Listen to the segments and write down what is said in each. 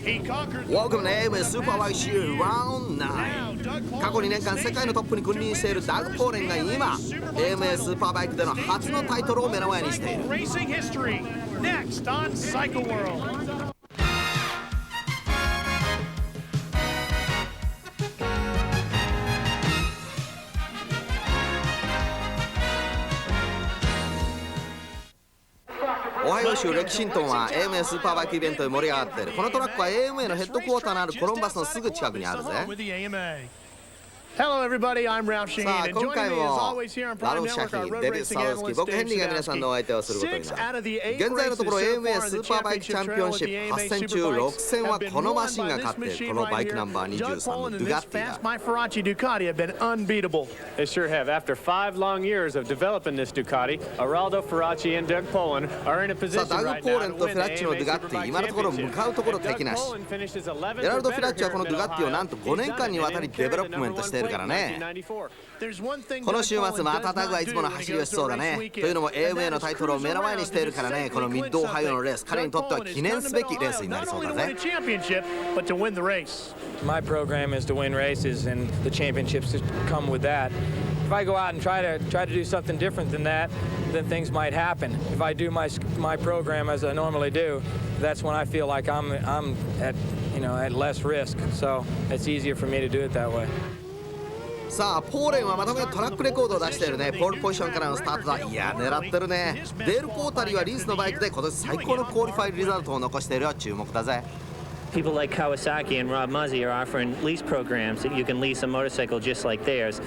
Welcome to AMA スーパーバイクシリーズ Round9。 過去2年間世界のトップに君臨しているダグ・ポーレンが今 AMA スーパーバイクでの初のタイトルを目の前にしている。オハイオ州レキシントンは AMA スーパーバイクイベントで盛り上がっている。このトラックは AMA のヘッドクォーターのあるコロンバスのすぐ近くにあるぜ。Hello everybody, I'm Round9 さあ、and 今 joining 回 me as も always here on ラ Prime ロンシャ Network, ヒ our ー、デ road ビッド・サ racing ウスキー、 analyst 僕ヘン Dave リーが皆さんのお相手をすることに Six な out る。 of the 現 eight 在のところ races so AMA far ス in ー the パーバイク championship チャンピオンシッ trail プ of 8 the 戦 AMA 中 Superbikes 6戦は have been このマ won シン by が this 勝っている。 machine この right バイク here. ナンバー Doug 23 の Poland ド and ゥガ this ッティ fast だ。 my Ferracci Ducati have been unbeatable. They sure have. After 5 long years of developing this Ducati, Araldo Ferracci and Doug Poland are in a さあ、 position ダグ・ right ポー now レ to ンと win フ the ェラッチの AMA ドゥガッティ、 Superbike 今のところ Championship. 向かうところ And 敵 Doug なし。 Poland finishes 11th ゲラルド・ or フィラッ better チはこの here ドゥ in ガッティをなんと Mid-Ohio. 5年間にわたりデベロップメントしているからね。この週末またダグはいつもの走りをしそうだね。というのも AMA のタイトルを目の前にしているからね。このミッドオハイオのレース、彼にとっては記念すべきレースになりそうだぜ。My program is to win races, and the championships that come with that. If I go out and try to do something different than that, then things might happen. If I do my program as I normally do, that's when I feel like I'm at less risk. So it's easier for me to do it that way. さあ、ポーレンはまたまたトラックレコードを出しているね。ポールポジションからのスタートだ。いや、狙ってるね。デール・コータリーはリースのバイクで今年最高のクオリファイリザルトを残しているよ。注目だぜ。People like Kawasaki and Rob Muzzy are offering lease programs that you can lease a motorcycle just like theirs.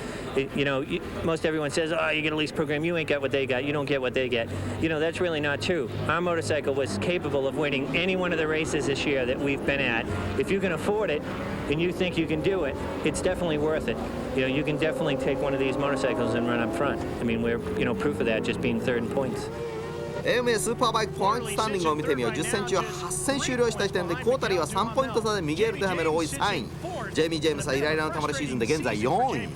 Most everyone says, oh, you get a lease program, you ain't got what they got, you don't get what they get. That's really not true. Our motorcycle was capable of winning any one of the races this year that we've been at. If you can afford it and you think you can do it, it's definitely worth it. You can definitely take one of these motorcycles and run up front. I mean, we're proof of that just being third in points. AMA スーパーバイクポイントスタンディングを見てみよう。10戦中8戦終了した時点でコータリーは3ポイント差でミゲール・デハメル多い3位。ジェイミー・ジェームスはイライラのたまるシーズンで現在4位。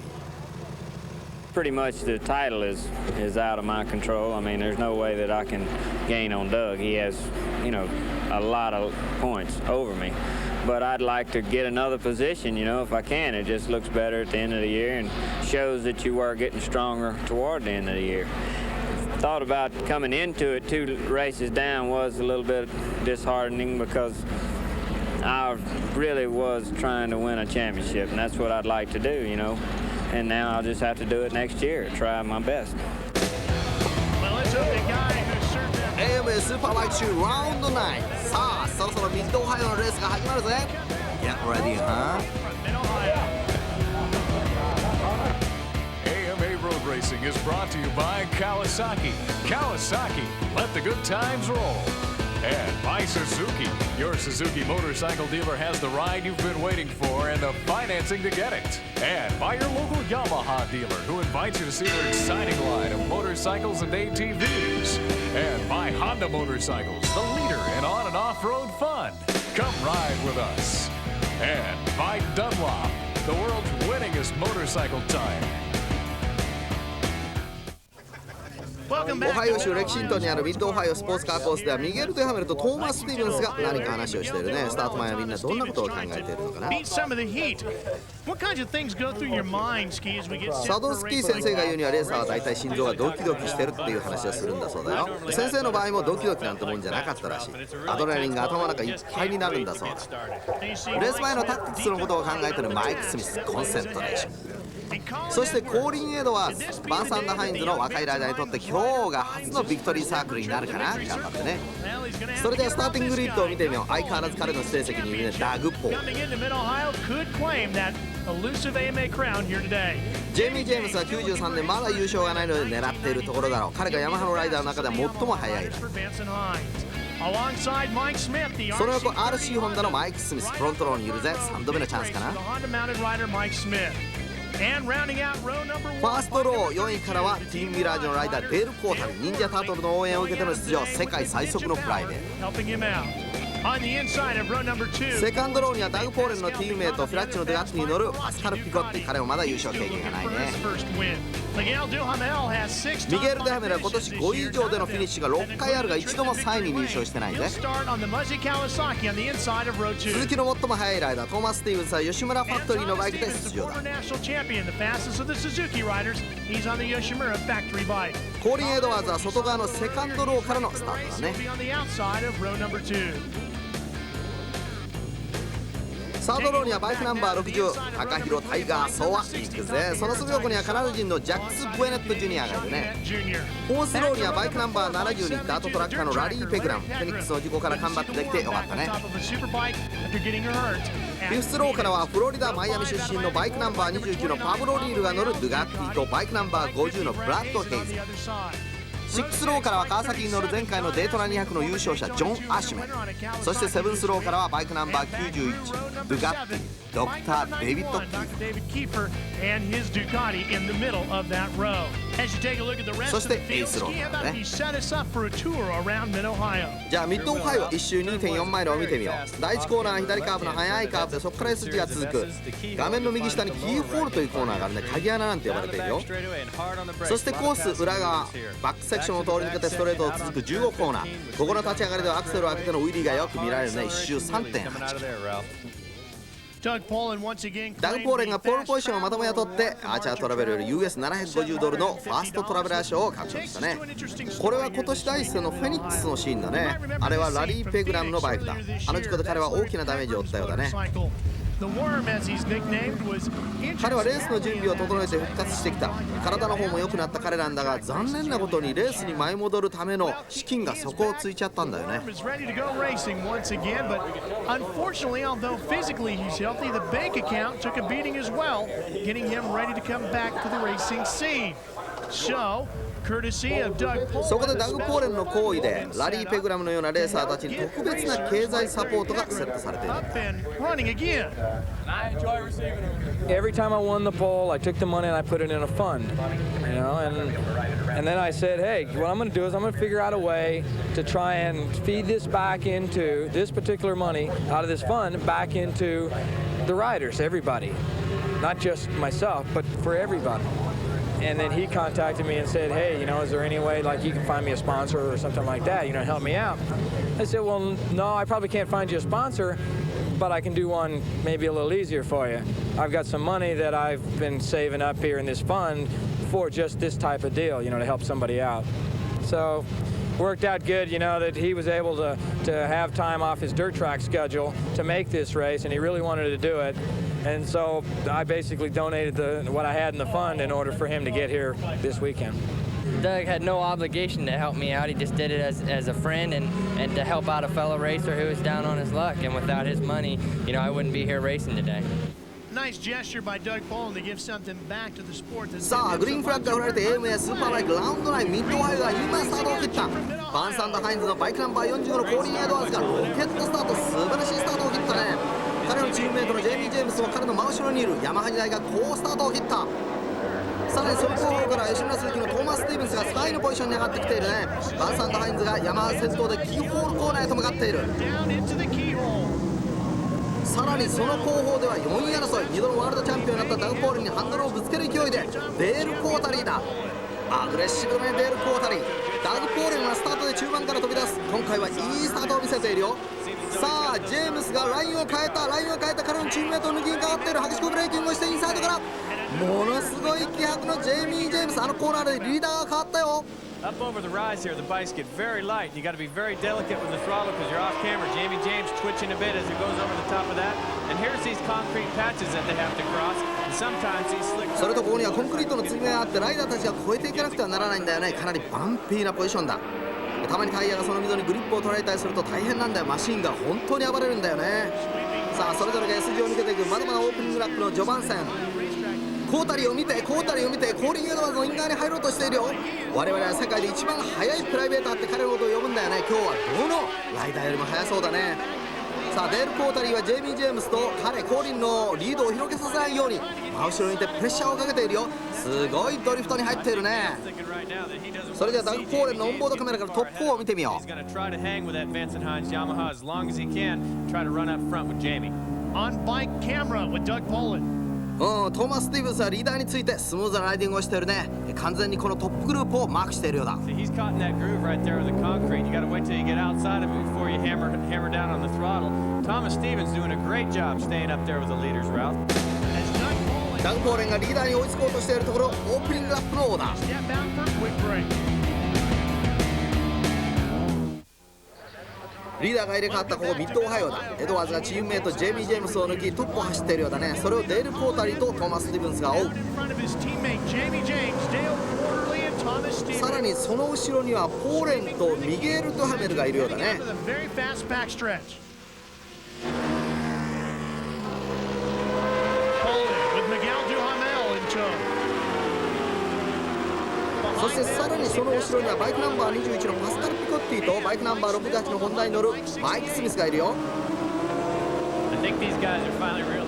Pretty much the title is out of my control. I mean, there's no way that I can gain on Doug. He has, a lot of points over me. But I'd like to get another position, if I can. It just looks better at the end of the year and shows that you are getting stronger toward the end of the year. Thought about coming into it 2 races down was a little bit disheartening because I really was trying to win a championship, and that's what I'd like to do, And now I'll just have to do it next year, try my best. AMA スーパーバイク州 Round9。さあ、そろそろミッドオハイオのレースが始まるぜ。Get ready, huh?AMA Road Racing is brought to you by Kawasaki. Kawasaki, let the good times roll. And by Suzuki. Your Suzuki motorcycle dealer has the ride you've been waiting for and the financing to get it. And by your local Yamaha dealer who invites you to see their exciting line of motorcycles and ATVs. And by Honda Motorcycles, the leader in on and off-road fun. Come ride with us. And by Dunlop, the world's winningest motorcycle tire.オハイオ州レキシントンにあるミッドオハイオスポーツカーコースではミゲル・デハメルとトーマス・スティーブンスが何か話をしているね。スタート前はみんなどんなことを考えているのかな。サドルスキー先生が言うにはレーサーは大体心臓がドキドキしてるっていう話をするんだそうだよ。先生の場合もドキドキなんてもんじゃなかったらしい。アドレナリンが頭の中いっぱいになるんだそうだ。レース前のタクティクスのことを考えているマイク・スミス、コンセントレーション。そしてコーリン・エドワーズ、バンサンダ・ハインズの若いライダーにとって今日が初のビクトリーサークルになるかな。頑張ってね。それではスターティンググリッドを見てみよう。相変わらず彼の成績にいるね、ダグ・ポー。ジェイミー・ジェームスは93年まだ優勝がないので狙っているところだろう。彼がヤマハのライダーの中では最も速い。その横 RC ホンダのマイク・スミス、フロントローにいるぜ。3度目のチャンスかな。ファーストロー4位からはティーン・ミラージュのライダーデール・コータル、忍者タートルの応援を受けての出場、世界最速のフライで。セカンドローにはダグ・ポーレンのチームメイトフィラッチのデガッツに乗るパスカル・ピコッティ、彼もまだ優勝経験がないね。Miguel Duhamel has 6ミゲル・デハメルは今年5位以上でのフィニッシュが6回あるが一度も3位に入賞してないぜ。 start on the Muzzy Kawasaki on the inside of row 2. 鈴木の最も速いライダートーマス・スティーブンスは吉村ファクトリーのバイクで出場だ。 Former national champion, the fastest of the Suzuki riders. He's on the Yoshimura factory bike. コーリン・エドワーズは外側のセカンドローからのスタートだ He'll ね。 be on the outside of row number 2. サードローにはバイクナンバー60高弘タイガーソワ行くぜ。そのすぐ横にはカナダ人のジャックス・ブエネット・ジュニアがいるね。 Junior. フォースローにはバイクナンバー70にダートトラッカーのラリー・ペグラン。フェニックスの事故からカムバックできてよかったね。 Top of a super bike after getting hurt. フィフスローからはフロリダ・マイアミ出身のバイクナンバー29のパブロ・リールが乗るドゥガッティとバイクナンバー50のブラッド・ヘイズ。 The other side. シックスローからは川崎に乗る前回のデートナ200の優勝者ジョン・アシュメン。そしてセブンスローからはバイクナンバー91ドゥガッティドクター・デイビッド・キー Dr. David Kiefer and his Ducati in the middle of that row. As you take a look at the rest of the field, ski about to set us up for a tour around Mid-Ohio. じゃあミッドオハイオ1周 2.4 マイルを見てみよう。第1コーナー左カーブの速いカーブでそこから S 字が続く。画面の右下にキーホールというコーナーがあるね。鍵穴なんて呼ばれているよ。そしてコース裏側バックセクションを通り抜けてストレートを続く15コーナー。ここの立ち上がりではアクセルを上げてのウィリーがよく見られるね。1周 3.8。 Doug Poland once again ダグ・ポーレンがポールポジションをまとめ雇ってアーチャートラベルより US750 のファーストトラベラー賞を獲得したね。これは今年第一戦のフェニックスのシーンだね。あれはラリー・ペグラムのバイクだ。あの事故で彼は大きなダメージを負ったようだね。 The Worm, as he's nicknamed, was 彼は injured レースの準備を整えて復活してきた。体の方も良くなった彼なんだが残念なことにレースに舞い戻るための資金が底をついちゃったんだよね。 is ready to go racing once again, but unfortunately, although physically he's healthy, the bank account took a beating as well, getting him ready to come back to the racing scene. So, courtesy of Doug そこで Poland, ダグ・ポーレンの行為でラリー・ペグラムのようなレーサーたちに特別な経済サポートがセットされている。 up and running again. Every time I won the pole, I took the money and I put it in a fund, you know, and then I said, hey, what I'm going to do is I'm going to figure out a way to try and feed this back into this particular money out of this fund back into the riders, everybody, not just myself, but for everybody. And then he contacted me and said, hey, you know, is there any way like you can find me a sponsor or something like that, you know, help me out? I said, well, no, I probably can't find you a sponsor, but I can do one maybe a little easier for you. I've got some money that I've been saving up here in this fund for just this type of deal, you know, to help somebody out. So worked out good, you know, that he was able to have time off his dirt track schedule to make this race, and he really wanted to do it. And so I basically donated what I had in the fund in order for him to get here this weekend. Doug had no obligation to help me out. He just did it as a friend and to help out a fellow racer who was down on his luck. And without his money, you know, I wouldn't be here racing today. Nice gesture by Doug Poland to give something back to the sport. さあグリーンフラッグが振られて AMA スーパーバイクラウンド9ミッドオハイオが今スタートを切った。バンサンドハインズのバイクナンバー45のコーリン・エドワーズがロケットスタート、素晴らしいスタートを切ったね。彼のチームメイトのジェイミー・ジェームスも彼の真後ろにいる。ヤマハ時代が好スタートを切った。さらにその後方から吉村鈴木のトーマス・スティーブンスが3位のポジションに上がってきているね。バンサンドハインズがヤマハ先頭でキーホールコーナーへと向かっている。 Down into the keyhole. さらにその後方では4位争い、2度のワールドチャンピオンになったダグ・ポールにハンドルをぶつける勢いでデール・コータリーだ。アグレッシブなデール・コータリー。ダグ・ポーレンはスタートで中盤から飛び出す。今回はいいスタートを見せているよ。さあジェームスがラインを変えた彼のチームメートを抜きにかかっている。激しくブレーキングをしてインサイドからものすごい気迫のジェイミー・ジェームス。あのコーナーでリーダーが変わったよ。 Up over the rise here, the bikes get very light. You got to be very delicate with the throttle because you're off camera. Jamie James twitching a bit as he goes over the top of that. And here's these concrete patches that they have to cross. And sometimes these slick. それとここにはコンクリートの積みがあってライダーたちが越えていかなくてはならないんだよね。かなりバンピーなポジションだ。たまにタイヤがその溝にグリップを取られたりすると大変なんだよ。マシンが本当に暴れるんだよね。さあそれぞれが S 字を抜けていく。まだまだオープニングラップの序盤戦。コータリーを見てコーリン・エドワーズのイン側に入ろうとしているよ。我々は世界で一番速いプライベーターって彼のことを呼ぶんだよね。今日はどのライダーよりも速そうだね。さあデール・コータリーはジェイミー・ジェームスとコーリンのリードを広げさせないように真後ろにいてプレッシャーをかけているよ。すごいドリフトに入っているね。それではダグ・ポーレンのオンボードカメラからトップ4を見てみよう。 He's going to try to hang with that Vincent Hines Yamaha as long as he can. Try to run up front with Jamie. On bike camera with Doug Poland. トーマス・スティーブンスはリーダーについてスムーズなライディングをしているね。完全にこのトップグループをマークしているようだ。 He's caught in that groove right there with the concrete. You got to wait till you get outside of it before you hammer down on the throttle. Thomas Stevens doing a great job staying up there with the leader's route. ダン・コーレンがリーダーに追いつこうとしているところ、オープニングラップのオーダー。リーダーが入れ替わったここミッドオハイオだ。エドワーズがチームメイトジェイミー・ジェームスを抜きトップを走っているようだね。それをデール・ポータリーとトーマス・スティブンスが追う。さらにその後ろにはポーレンとミゲール・ドハメルがいるようだね。そしてさらにその後ろにはバイクナンバー21のパスカル・ピコッティとバイクナンバー68のホンダに乗るマイク・スミスがいるよ。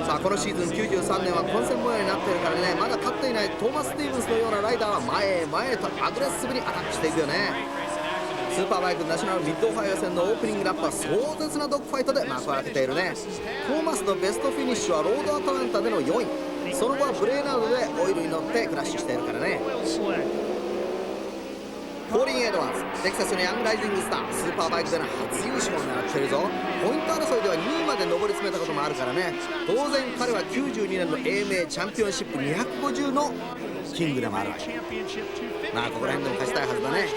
さあこのシーズン93年は混戦模様になっているからね、まだ勝っていないトーマス・スティーブンスのようなライダーは前へ前へとアグレッシブにアタックしていくよね。スーパーバイクナショナルミッドオハイオ戦のオープニングラップは壮絶なドッグファイトで幕を開けているね。トーマスのベストフィニッシュはロードアトランタでの4位、その後はブレーナードでオイルに乗ってクラッシュしているからね。コーリン・エドワーズ、テキサスのヤングライジングスター、スーパーバイクでの初優勝を狙っているぞ。ポイント争いでは2位まで上り詰めたこともあるからね。当然彼は92年の AMA チャンピオンシップ250のキングでもあるわけ。まあここら辺でも勝ちたいはずだね。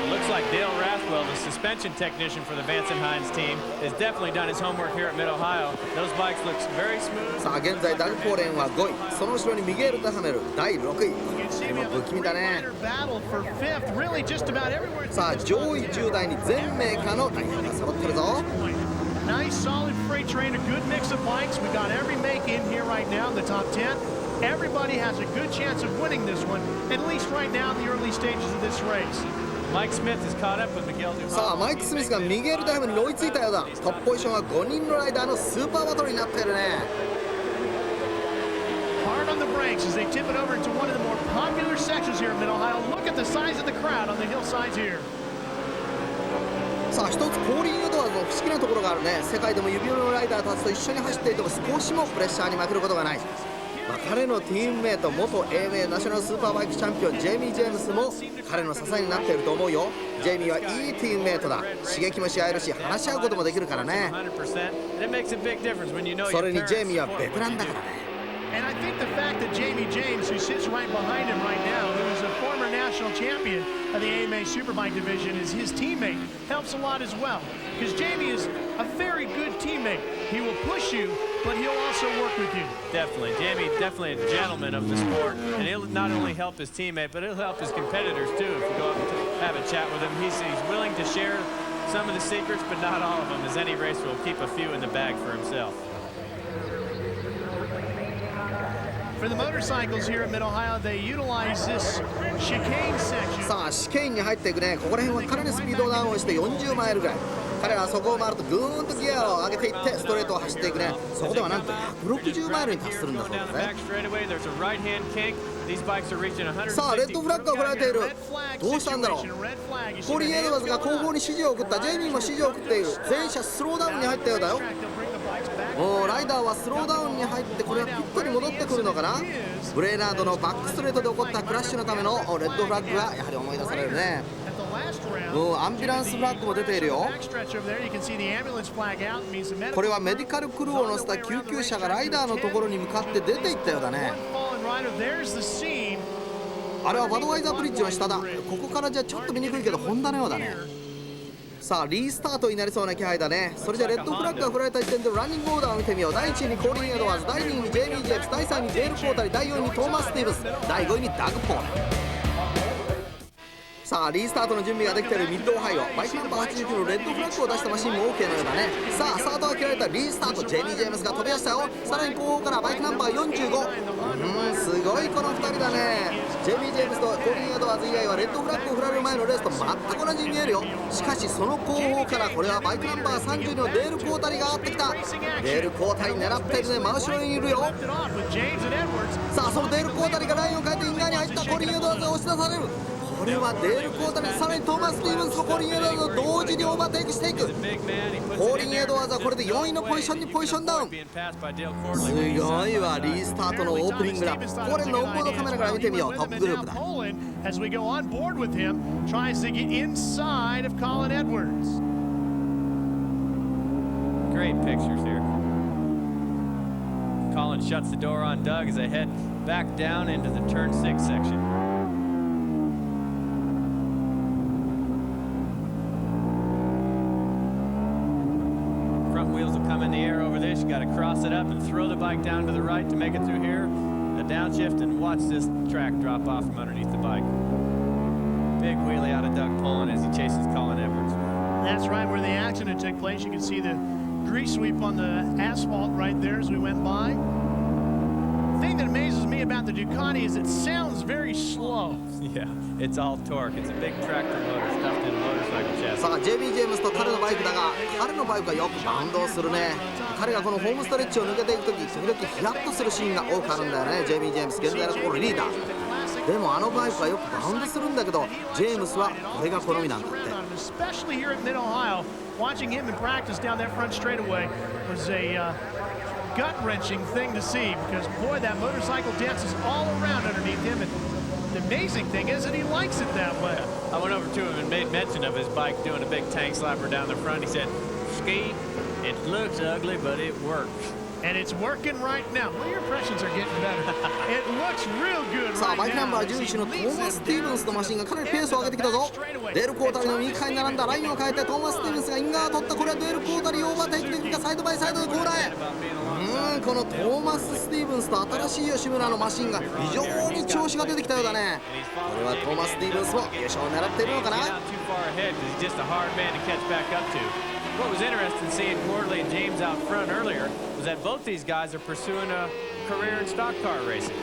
Looks like Dale Rathwell, the suspension technician for the Vance and Hines team, has definitely done his homework here at Mid-Ohio. Those bikes look very smooth. さあ現在ダグ・ポーレンは5位、その後ろにミゲール・ダハメル第6位。でも不気味だね。さあ上位10台に全メーカーのライダーが揃ってるぞ。Nice solid freight train, a good mix of bikes. We got every make in here right now in the top 10. Everybody has a good chance of winning this one, at least right now in the early stages of this race. Mike Smith has caught up with Miguel Duhamel. さあマイク・スミスがミゲール・ダハメルに追いついたようだ。トップポジションは5人のライダーのスーパーバトルになっているね。Hard on the brakes as they tip it over into one of the more popular sections here in Mid-Ohio. Look at the size of the crowd on the hillsides here. さあ一つコーリン・エドワーズの不思議なところがあるね。世界でも指折りのライダーたちと一緒に走っていても少しもプレッシャーに負けることがない。彼のティームメイト元 AMA ナショナルスーパーバイクチャンピオンジェイミー・ジェームスも彼の支えになっていると思うよ。ジェイミーはいいティームメイトだ。刺激もし合えるし話し合うこともできるからね。それにジェイミーはベテランだからね。And I think the fact that Jamie James, who sits right behind him right now, who is a former national champion of the AMA Superbike division, is his teammate, helps a lot as well. Because Jamie is a very good teammate. He will push you, but he'll also work with you. Definitely. Jamie, definitely a gentleman of the sport. And he'll not only help his teammate, but he'll help his competitors too. If you go up and have a chat with him, he's willing to share some of the secrets, but not all of them, as any racer will keep a few in the bag for himself. For the motorcycles here at Mid-Ohio, they utilize this chicane section. さあシケインに入っていくね。ここら辺はかなりスピードをダウンをして40マイルぐらい。彼らはそこを回るとぐーんとギアを上げていってストレートを走っていくね。そこではなんと160マイルに達するんだそうですね。さあレッドフラッグが振られている。どうしたんだろう。コーリー・エドワーズが後方に指示を送った。ジェイミーも指示を送っている。全車スローダウンに入ったようだよ。ライダーはスローダウンに入ってこれはピットに戻ってくるのかな。ブレーナードのバックストレートで起こったクラッシュのためのレッドフラッグがやはり思い出されるね。アンビュランスフラッグも出ているよ。これはメディカルクルーを乗せた救急車がライダーのところに向かって出ていったようだね。あれはバドワイザーブリッジの下だ。ここからじゃちょっと見にくいけどホンダのようだね。さあリースタートになりそうな気配だね。それじゃレッドフラッグが振られた時点でランニングオーダーを見てみよう。第1位にコーリン・エドワーズ、第2位にジェイミー・ジェームス、第3位にデール・ポータリー、第4位にトーマス・スティーブンス、第5位にダグ・ポール。さあリースタートの準備ができているミッドオハイオ。バイクナンバー89のレッドフラッグを出したマシンも OK のようだね。さあスタートが切られたリースタート、ジェイミー・ジェームスが飛び出したよ。さらに後方からバイクナンバー45。すごいこの2人だね。ジェイミー・ジェームスとコーリン・エドワーズ以外はレッドフラッグを振られる前のレースと全く同じに見えるよ。しかしその後方からこれはバイクナンバー32のデール・コータリーが上がってきた。デール・コータリー狙っているね。真後ろにいるよ。さあそのデール・コータリーがラインを変えてイン側に入った。コーリン・エドワーズが押し出される。これはデール・コータリ、さらにトーマス・スティーブンスとコリン・エドワーズを同時にオーバーテイクしていく。コリン・エドワーズはこれで4位のポジションにポジションダウン。すごいわ、リスタートのオープニングだ。これノンボードカメラから見てみよう。トップグループだ。As we go on board with him, tries to get inside of Colin Edwards. Great pictures here. Colin shuts the door on Doug as they head back down into the turn 6 section. Front wheels will come in the air over this. You got to cross it up and throw the bike down to the right to make it through here. The downshift, and watch this track drop off from underneath the bike. Big wheelie out of Doug Pullen as he chases Colin Edwards. That's right where the accident took place. You can see the grease sweep on the asphalt right there as we went by. The thing that amazes me about the Ducati is it sounds very slow. Yeah, it's all torque. It's a big tractor motor stuffed in a motorcycle chassis. さあ JB ジェームスと彼のバイクだが、彼のバイクはよくバウンドをするね。彼がこのホームストレッチを抜けていくとき、時々ヒヤッとするシーンが多くあるんだよね。 JB ジェームス現在のところリーダーでも、あのバイクはよくバウンドするんだけど、ジェームスはこれが好みなんだって。 Especially here at Mid-Ohio, watching him in practice down that front straightaway was a gut-wrenching thing to see, because boy, that motorcycle dances all around underneath him, and the amazing thing is that he likes it that way. I went over to him and made mention of his bike doing a big tank slapper down the front. He said, "Ski, it looks ugly, but it works." And it's working right now. Well, your impressions are getting better. It looks real good さあ right バイクナンバ now. ー11のトーマス・スティーブンスのマシンがかなりペースを上げてきたぞ。デール・コータリの右側に並んだ。ラインを変えてトーマス・スティーブンスがイン側を取った。これはデール・コータリオーバーテイクできた。サイドバイサイドでコーラへ。このトーマス・スティーブンスと新しい吉村のマシンが非常に調子が出てきたようだね。これはトーマス・スティーブンスも優勝を狙っているのかな。 What was interesting seeing Gordley and James out front earlier was that both these guys are pursuing a career in stock car racing.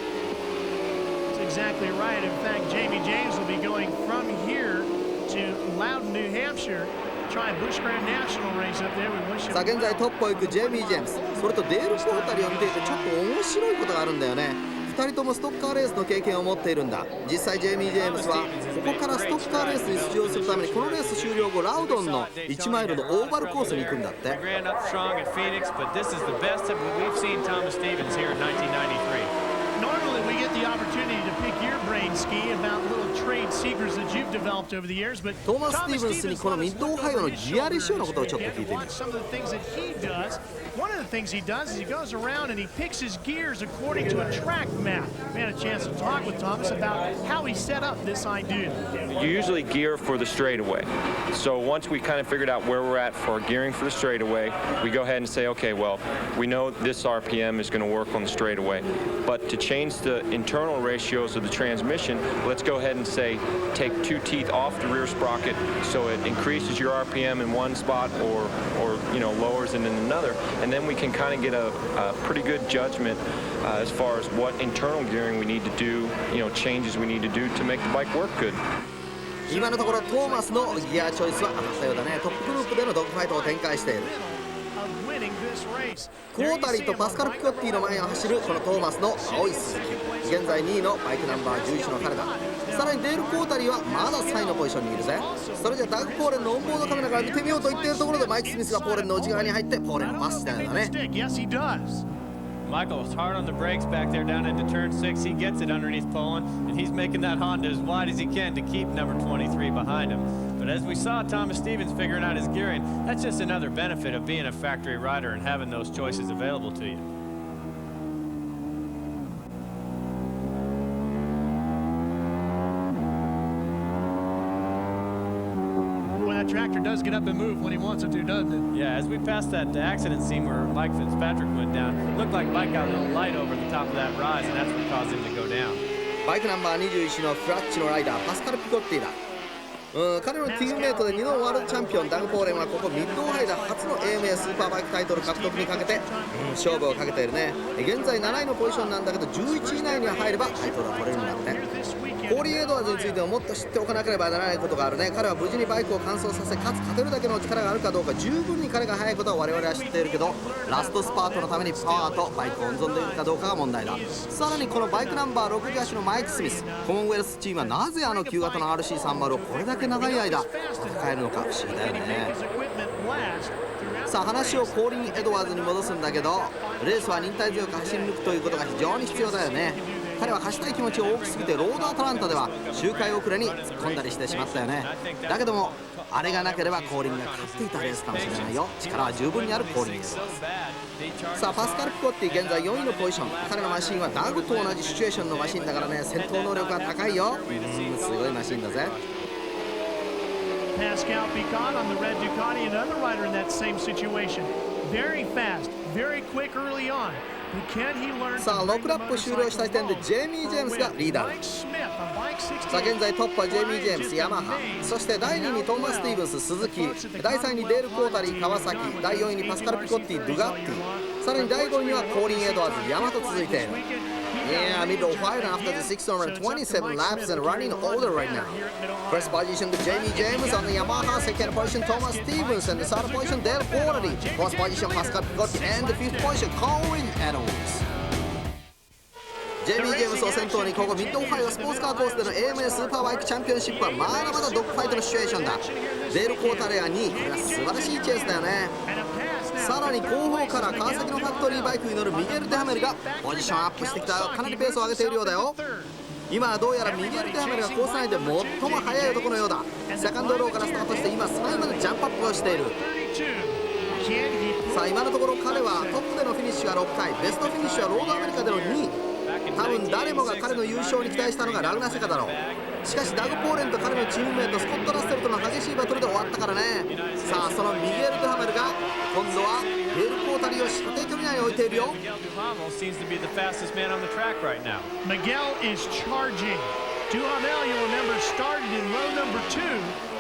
That's exactly right. In fact, Jamie James will be going from here to Loudon, New Hampshire, try a Busch Grand National race up there. We wish him さあ現在トップを行くジェイミー・ジェームス、それとデール・コータリを見ていてちょっと面白いことがあるんだよね。2人ともストッカーレースの経験を持っているんだ。実際ジェイミー・ジェームスはここからストッカーレースに出場するためにこのレース終了後ラウドンの1マイルのオーバルコースに行くんだって。 Normally we get the opportunity to pick your brain, Ski, about little trade secrets that you've developed over the years, but トーマス・スティーブンスにこのミッドオハイオのギアレシオのことをちょっと聞いてみる。 some of the things that he does. One of the things he does is he goes around and he picks his gears according to a track map. We had a chance to talk with Thomas about how he set up this idea. You usually gear for the straightaway. So once we kind of figured out where we're at for gearing for the straightaway, we go ahead and say, okay, well, we know this RPM is going to work on the straightaway. But to change the internal ratios of the transmission, let's go ahead and say, take 2 teeth off the rear sprocket so it increases your RPM in one spot or lowers it in another. And then we can kind of get a pretty good judgment as far as what internal gearing we need to do, changes we need to do to make the bike work good. 今のところトーマスのギアチョイスは当たったようだね。トップグループでのドッグファイトを展開している。コータリとパスカル・ピコッティの前を走るこのトーマスの青い鈴木、現在2位のバイクナンバー11の彼だ。さらにデール・コータリはまだ3位のポジションにいるぜ。それじゃダグ・ポーレンのオンボードカメラから見てみようと言っているところでマイク・スミスがポーレンの内側に入ってポーレンのパスしたようだね。 Michael was hard on the brakes back there down into turn 6. He gets it underneath Poland, and he's making that Honda as wide as he can to keep number 23 behind him. But as we saw Thomas Stevens figuring out his gearing, that's just another benefit of being a factory rider and having those choices available to you. That tractor does get up and move when he wants it to, doesn't it? Yeah, as we passed that accident scene where Mike Fitzpatrick went down, it looked like Mike got a little light over the top of that rise, and that's what caused him to go down. バイクナンバー21のフラッチのライダーパスカル・ピコッティだ。彼のチームメートで2度ワールドチャンピオンダグ・ポーレンはここミッドオハイダ初の AMA スーパーバイクタイトル獲得にかけて、勝負をかけているね。現在7位のポジションなんだけど11位以内には入ればタイトルを取れるんだって。コーリン・エドワーズについてはもっと知っておかなければならないことがあるね。彼は無事にバイクを完走させ、かつ勝てるだけの力があるかどうか、十分に彼が速いことは我々は知っているけど、ラストスパートのためにパワーとバイクを温存できるかどうかが問題だ。さらにこのバイクナンバー68のマイク・スミス、コモンウェルスチームはなぜあの旧型の RC30 をこれだけ長い間戦えるのか不思議だよね。さあ話をコーリン・エドワーズに戻すんだけど、レースは忍耐強く走り抜くということが非常に必要だよね。彼は勝ちたい気持ちが大きすぎて、ロードアトランタでは周回遅れに突っ込んだりしてしまったよね。だけどもあれがなければコーリンが勝っていたレースかもしれないよ。力は十分にあるコーリンです。さあパスカル・ピコッティ現在4位のポジション。彼のマシンはダグと同じシチュエーションのマシンだからね、戦闘能力が高いよ。すごいマシンだぜ。Pascal Picot on the red Ducati, another rider in that same situation. Very fast, very quick early on. But can he learn さあ6ラップ終了した時点でジェイミー・ジェームスがリーダー。さあ現在トップはジェイミー・ジェームス、ヤマハ、そして第2位にトーマス・スティーブンス、鈴木、第3位にデール・コータリー、川崎、第4位にパスカル・ピコッティ、ドゥガッティ、さらに第5位にはコーリン・エドワーズ、ヤマと続いている。Yeah, middle fight after the 627 laps and running older right now. First position to Jamie James on the Yamaha, second position Thomas Stevens, and the third position Dale Porter, fourth position Pascal Picotti, and the fifth position Colin Edwards. ジェイミー・ジェームスを先頭にここミッドオハイオスポーツカーコースでの AMA スーパーバイクチャンピオンシップはまだまだドッグファイトのシチュエーションだ。デール・コータレア2位、これは素晴らしいチェイスだよね。さらに後方から川崎のファクトリーバイクに乗るミゲル・デハメルがポジションアップしてきた。かなりペースを上げているようだよ。今はどうやらミゲル・デハメルがコース内で最も速い男のようだ。セカンドローからスタートして今3位までジャンプアップをしている。さあ今のところ彼はトップでのフィニッシュが6回、ベストフィニッシュはロードアメリカでの2位。多分誰もが彼の優勝に期待したのがラグナセカだろう。しかしダグ・ポーレンと彼のチームメイトスコット・ラッセルとの激しいバトルで終わったからね。さあそのミゲル・デハメルが今度はデール・コータリーを射程距離内に置いているよ。 Miguel is charging. Duhamel, you'll remember, started in row number 2.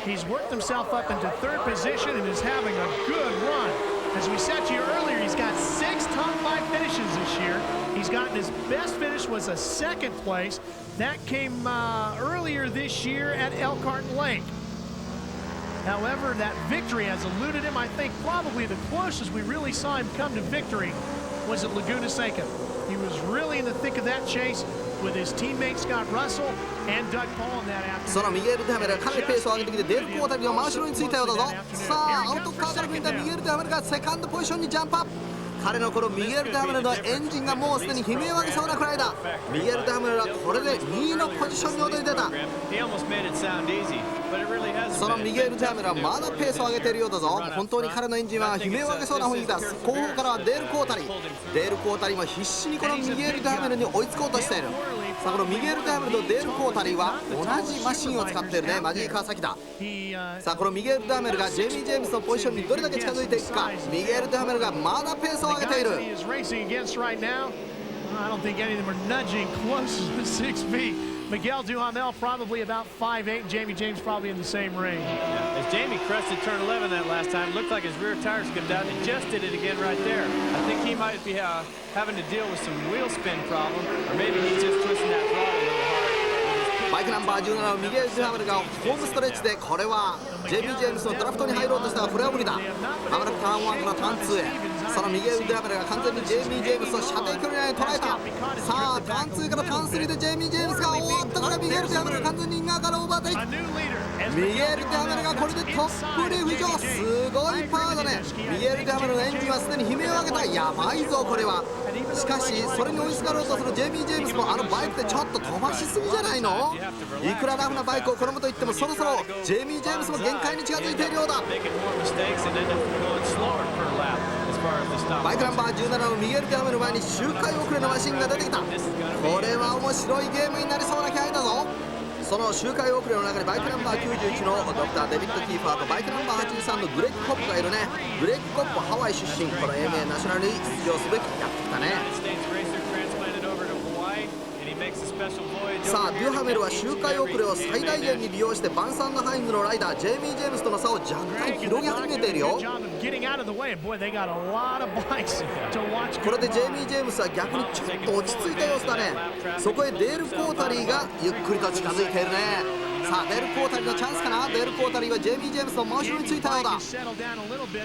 He's worked himself up into third position and is having a good run. As we said to you earlier, he's got 6 top 5 finishes this year. He's gotten his best finish was a second place. That came earlier this year at Elkhart Lake. However, that victory has eluded him. I think probably the closest we really saw him come to victory was at Laguna Seca. He was really in the thick of that chase with his teammate Scott Russell and Doug Paul in that afternoon. そのミゲル・デハメルがかなりペースを上げてきてデール・コータリーの真後ろについたようだぞ。さあアウトカーから見たミゲル・デハメルがセカンドポジションにジャンプアップ。彼のこのミゲル・デハメルのエンジンがもうすでに悲鳴を上げそうなくらいだ。ミゲル・デハメルはこれで2位のポジションに躍り出た。そのミゲル・デハメルはまだペースを上げているようだぞ。本当に彼のエンジンは悲鳴を上げそうな雰囲気だ。後方からはデール・コータリー。デール・コータリーも必死にこのミゲル・デハメルに追いつこうとしている。さあこのミゲル・デハメルとデール・コータリーは同じマシンを使っているね。マジー・川崎だ。さあこのミゲル・デハメルがジェイミー・ジェームスのポジションにどれだけ近づいていくか。ミゲル・デハメルがまだペースを上げている。I don't think any of them are nudging close to 6 feet. Miguel Duhamel probably about 5'8". Jamie James probably in the same range. As Jamie crested turn 11 that last time, looked like his rear tires skipped out and just did it again right there. I think he might be having to deal with some wheel spin problem, or maybe he's just twisting that throttle a little hard. バイクナンバー17のミゲル・デハメルがホームストレッチで、これはジェイミー・ジェームスのドラフトに入ろうとしたがフレア無理だ。まもなくターン1からターン2へ。そのミゲル・デハメルが完全にジェイミー・ジェームスを射程距離内に捉えた。さあターン2からターン3でジェイミー・ジェームスが終わったからミゲル・デハメルが完全にイン側からオーバーテイク。ミゲル・デハメルがこれでトップに浮上。すごいパワーだね。ミゲル・デハメルのエンジンはすでに悲鳴を上げた。やばいぞこれは。しかしそれに追いすがろうとするジェイミー・ジェームスもあのバイクでちょっと飛ばしすぎじゃないの。いくらラフなバイクを好むと言ってもそろそろジェイミー・ジェームスも限界に近づいているようだ。バイクナンバー17のミゲル・デハメル前に周回遅れのマシンが出てきた。これは面白いゲームになりそうな気配だぞ。その周回遅れの中にバイクナンバー91のドクター・デビッド・キーファーとバイクナンバー83のグレッグ・コップがいるね。グレッグ・コップはハワイ出身。この AMA ナショナルに出場すべきやってきたね。さあデュハメルは周回遅れを最大限に利用してバンサン・ハインズのライダージェイミー・ジェームスとの差を若干広げ始めているよ。これでジェイミー・ジェームスは逆にちょっと落ち着いた様子だね。そこへデール・コータリーがゆっくりと近づいているね。さあデール・コータリーのチャンスかな。デール・コータリーはジェイミー・ジェームスの真後ろについたようだ。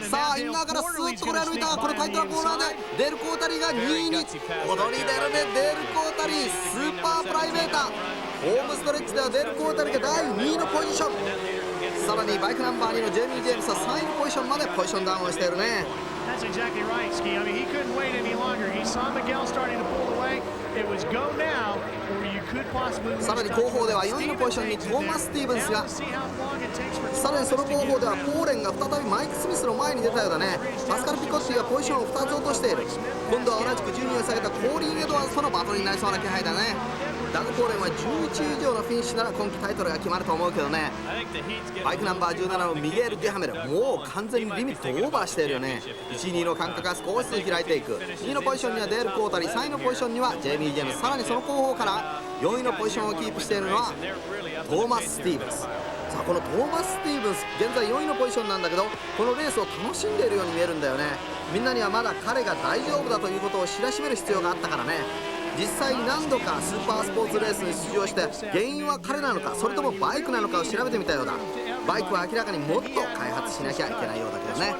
さあインナーからスーッとこれ歩いた。これタイトなコーナーでデール・コータリーが2位に躍り出るね。デール・コータリースーパープライベーター。ホームストレッチではデール・コータリーが第2位のポジション。さらにバイクナンバー2のジェイミー・ジェームスは3位のポジションまでポジションダウンをしているね。That's exactly right, Ski. I mean, he couldn't wait any longer. He saw Miguel starting to pull away. It was go now, or you could possibly. さらに後方では4位のポジションにトーマス・スティーブンスが、さらにその後方ではポーレンが再びマイク・スミスの前に出たようだね。パスカル・ピコッティがポジションを2つ落としている。今度は同じく順位を下げたコーリー・エドワーズとのバトルになりそうな気配だね。ダグ・ポーレンは11位以上のフィニッシュなら今季タイトルが決まると思うけどね。バイクナンバー17のミゲール・ディハメル、もう完全にリミットをオーバーしているよね。1位2位の間隔が少しずつ開いていく。2位のポジションにはデール・コータリー、3位のポジションにはジェイミー・ジェームス、さらにその後方から4位のポジションをキープしているのはトーマス・スティーブンス。さあこのトーマス・スティーブンス、現在4位のポジションなんだけど、このレースを楽しんでいるように見えるんだよね。みんなにはまだ彼が大丈夫だということを知らしめる必要があったからね。実際に何度かスーパースポーツレースに出場して、原因は彼なのかそれともバイクなのかを調べてみたようだ。バイクは明らかにもっと開発しなきゃいけないようだけどね。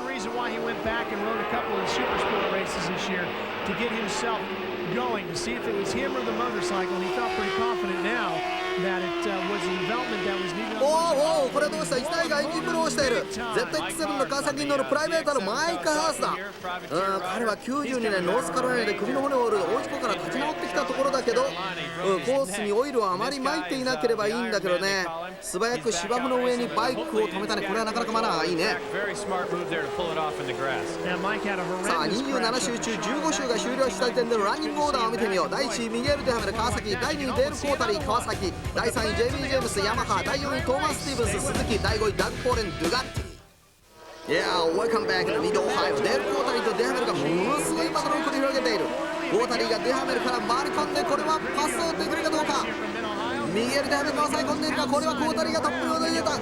going to see if it was him or the motorcycle. He felt pretty confident now that it was the development that was needed. おお、これどうした。1台がエンジンブローをしている。 ZX7 の川崎に乗るプライベーターのマイク・ハースだ。彼は92年ノースカロライナで首の骨を折る大事故から立ち直ってきたところだけど、コースにオイルをあまり撒いていなければいいんだけどね。素早く芝生の上にバイクを止めたね。これはなかなかマナーがいいね。さあ27周中15周が終了した時点でのランニングオーダーを見てみよう。第1位ミゲール・デハメル川崎、第2位デール・コータリー川崎、第3位ジェイミー・ジェームスヤマハ、第4位トーマス・スティーブンス鈴木、第5位ダグ・ポーレンドゥガッティ。Welcome back to Mid Ohio。デール・コータリーとデハメルがものすごいバトルを繰り広げている。コータリーがデハメルから回り込んで、これはパスをできるかどうか。ミゲール・デハメルが抑え込んでいるが、これはコータリーがトップに躍り出た。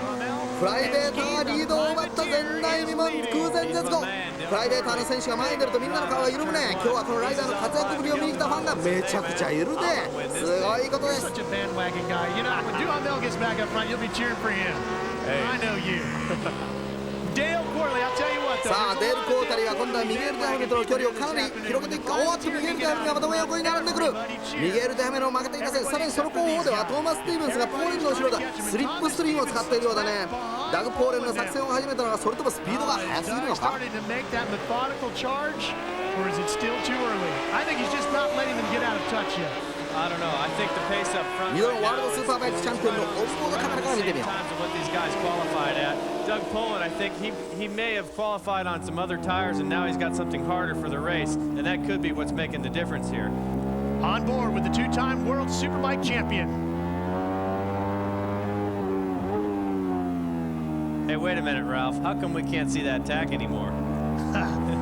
プライベーターリードを奪った前代未聞、空前絶後。プライベーターの選手が前に出るとみんなの顔が緩むね。今日はこのライダーの活躍ぶりを見に来たファンがめちゃくちゃいるね。すごいことです。さあデール・コータリーは今度はミゲール・デハメルとの距離をかなり広げていくか。おっとミゲール・デハメルがまたも横に並んでくる。ミゲール・デハメルを負けていません。さらにその後方ではトーマス・スティーブンスがポーレンの後ろだ。スリップストリームを使っているようだね。ダグ・ポーレンの作戦を始めたのはそれともスピードが速すぎるのか。2度のワールドスーパーバイクチャンピオンのオフボードカメラから見てみよう。Doug Poland, I think he may have qualified on some other tires, and now he's got something harder for the race, and that could be what's making the difference here. On board with the two-time world superbike champion. Hey, wait a minute, Ralph. How come we can't see that tack anymore?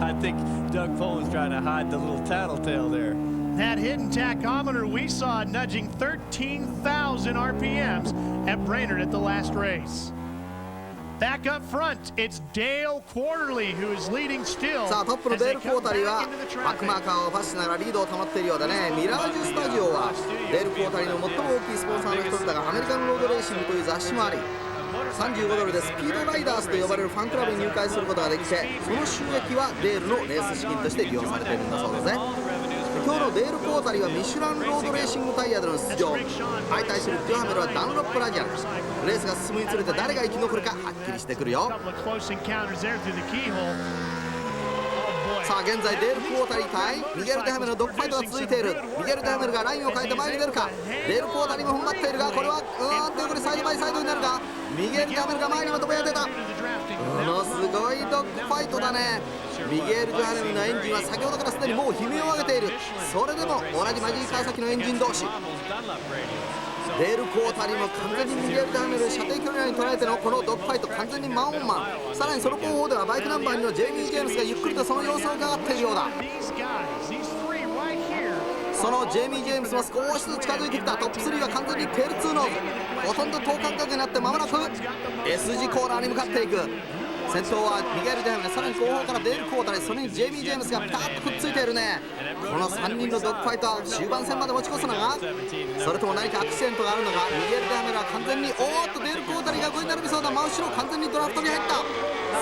I think Doug Poland's trying to hide the little tattletale there. That hidden tachometer we saw nudging 13,000 RPMs at Brainerd at the last race. Back up front, it's Dale Quarterly who is leading still. さあトップのデール・コータリーはバックマーカーをパスしながらリードを保っているようだね。ミラージュスタジオはデール・コータリーの最も大きいスポンサーの一つだが、アメリカンロードレーシングという雑誌もあり、$35でスピードライダーズと呼ばれるファンクラブに入会することができて、その収益はデールのレース資金として利用されているんだそうですね。今日のデール・コータリーはミシュランロードレーシングタイヤでの出場。相対するデュハメルはダンロップラジアン。レースが進むにつれて誰が生き残るかはっきりしてくるよ。さあ現在デール・コータリー対ミゲル・デハメルのドッグファイトが続いている。ミゲル・デハメルがラインを変えて前に出るか。デール・コータリーも踏ん張っているが、これはということでサイドバイサイドになるが、ミゲル・デハメルが前にまとめ当てた。ものすごいドッグファイトだね。ミゲール・デュハメルのエンジンは先ほどからすでにもう悲鳴を上げている。それでも同じマジー・川崎のエンジン同士。デール・コータリーも完全にミゲール・デュハメル射程距離内に捉えてのこのドッグファイト、完全にマンオンマン。さらにその後方ではバイクナンバー2のジェイミー・ジェームスがゆっくりとその様子を伺っているようだ。そのジェイミー・ジェームスも少しずつ近づいてきた。トップ3は完全にテール2ノーズ、ほとんど等間隔になって間もなく S 字コーナーに向かっていく。先頭はミゲル・デハメ、さらに後方からデール・コータリ、それにジェイミー・ジェームスがピタッとくっついているね。この3人のドッグファイトは終盤戦まで持ち越すのが、それとも何かアクシデントがあるのか。ミゲル・デハメは完全におーっとデール・コータリが5位に並びそうだ。真後ろ完全にドラフトに入った。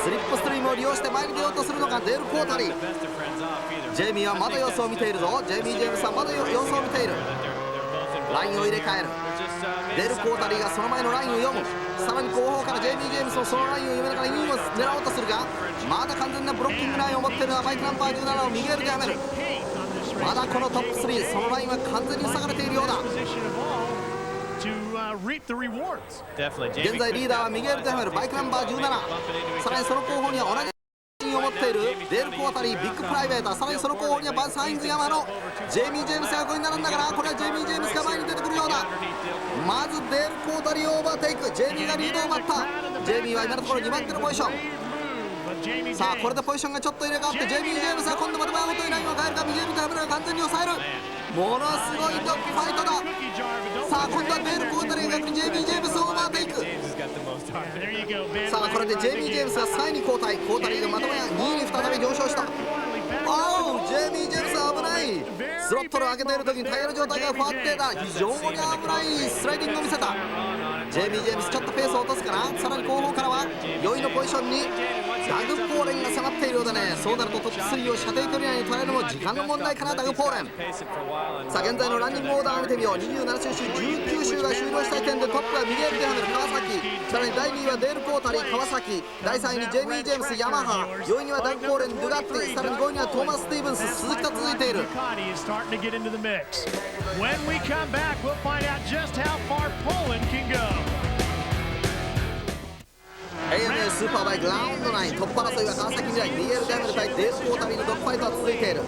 スリップストリームを利用して前に出ようとするのがデール・コータリ。ジェイミーはまだ様子を見ているぞ。ジェイミー・ジェームスはまだ様子を見ている。ラインを入れ替える。デール・コータリーがその前のラインを読む。さらに後方からジェイミー・ジェームスもそのラインを読みながらインを狙おうとするが、まだ完全なブロッキングラインを持っているのはバイクナンバー17のミゲル・デハメル。まだこのトップ3、そのラインは完全に塞がれているようだ。現在リーダーはミゲル・デハメル、バイクナンバー17。さらにその後方には同じを持っているデール・コータリー、ビッグプライベーター。さらにその後方にはバン・サインズ山のジェイミー・ジェームスが5位に並んだから、これはジェイミー・ジェームスが前に出てくるようだ。まずデール・コータリーをオーバーテイク。ジェイミーがリードを奪った。ジェイミーは今のところ2番手のポジション。さあこれでポジションがちょっと入れ替わって、ジェイミー・ジェームスは今度また前元にラインを変えるか。ミゲル・デハメルが完全に抑える。ものすごいドッグファイトだ。さあ今度はデール・コータリーが逆にジェイミー・ジェームスをオーバーテイク。さあこれでジェイミー・ジェームスが3位に後退。コータリーがまともや2位に再び上昇した。おお、ジェイミー・ジェームスは危ない。スロットルを開けている時にタイヤの状態が不安定だ。非常に危ないスライディングを見せた。ジェイミー・ジェームスちょっとペースを落とすかな。さらに後方からは4位のポジションにダグ・ポーレンが迫っているようだね。そうなるとトップ3を射程距離内に捉えるのも時間の問題かな。ダグ・ポーレン。さあ現在のランニングオーダーを見てみよう。27周中19周が終了した時点でトップはミゲル・デハメル、川崎。さらに第2位はデール・コータリー、川崎。第3位にジェイミー・ジェームス、ヤマハ。4位にはダグ・ポーレン、ドゥガッティ。さらに5位にはトーマス・スティーブンス、鈴木と続いている。AMA スーパーバイクラウンド9、トップ争いは川崎未来、ミゲル・デハメル対デール・コータリーのドッグファイトは続いている。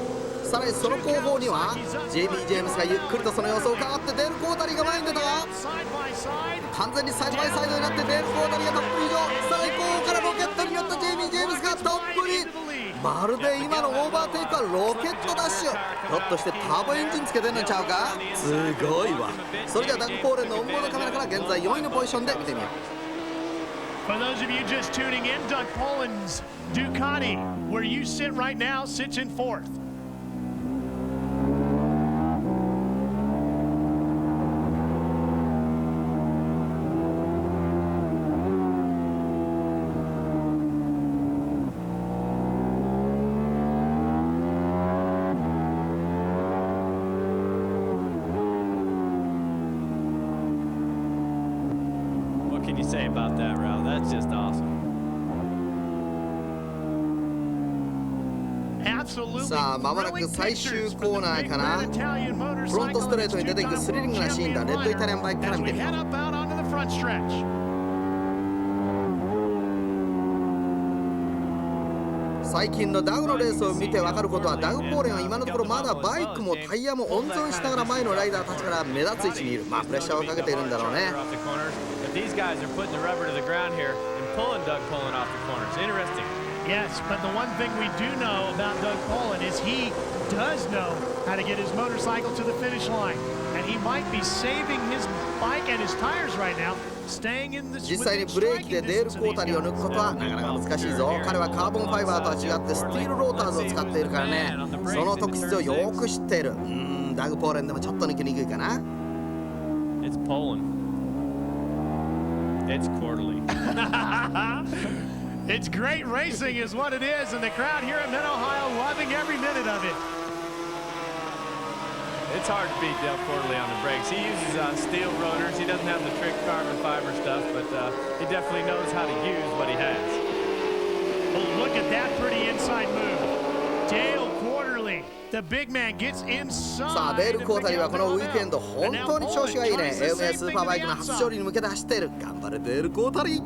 さらにその後方にはジェイミー・ジェームスがゆっくりとその様子を伺ってデール・コータリーが前に出たが、完全にサイドバイサイドになってデール・コータリーがトップ以上。さらに後方からロケットに乗ったジェイミー・ジェームスがトップに。まるで今のオーバーテイクはロケットダッシュ。ひょっとしてターボエンジンつけてんのちゃうか。すごいわ。それではダグ・ポーレンのオンボードカメラから現在4位のポジションで見てみよう。For those of you just tuning in, Doug Poland's Ducati, where you sit right now, sits in fourth. What can you say about that, Ralph? That's just awesome. さあ間もなく最終コーナーかな。フロントストレートに出ていくスリリングなシーンだ。レッドイタリアンバイクから見てみよう。最近のダグのレースを見て分かることは、ダグ・ポーレンは今のところまだバイクもタイヤも温存しながら前のライダーたちから目立つ位置にいる。まあプレッシャーをかけているんだろうね。Yes, but the one thing we do know about Doug Poland is he does know how to get his motorcycle to the finish line. And he might be saving his bike and his tires right now, staying in the 実際にブレーキでデール・コータリーを抜くことはなかなか難しいぞ。彼はカーボンファイバーとは違ってスティールローターズを使っているからね。その特質をよく知っている。ダグ・ポーレンでもちょっと抜きにくいかな。It's Poland. It's quarterly. It's great racing is what it is, and the crowd here in Mid-Ohio loving every minute of it. It's hard to beat Dale Quarterly on the brakes. He uses steel rotors. He doesn't have the trick carbon fiber stuff, but he definitely knows how to use what he has. Oh, look at that pretty inside move. Dale Quarterly, the big man, gets inside. さあデール・コータリーはこのウィークエンド本当に調子がいいね。AMA スーパーバイクの初勝利に向けて走っている。頑張れデール・コータリー。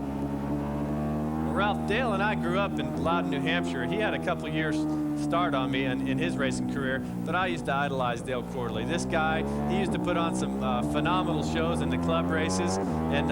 Ralph, Dale and I grew up in Loudon, New Hampshire. He had a couple of years start on me in his racing career, but I used to idolize Dale Quarterly. This guy, he used to put on some phenomenal shows in the club races, and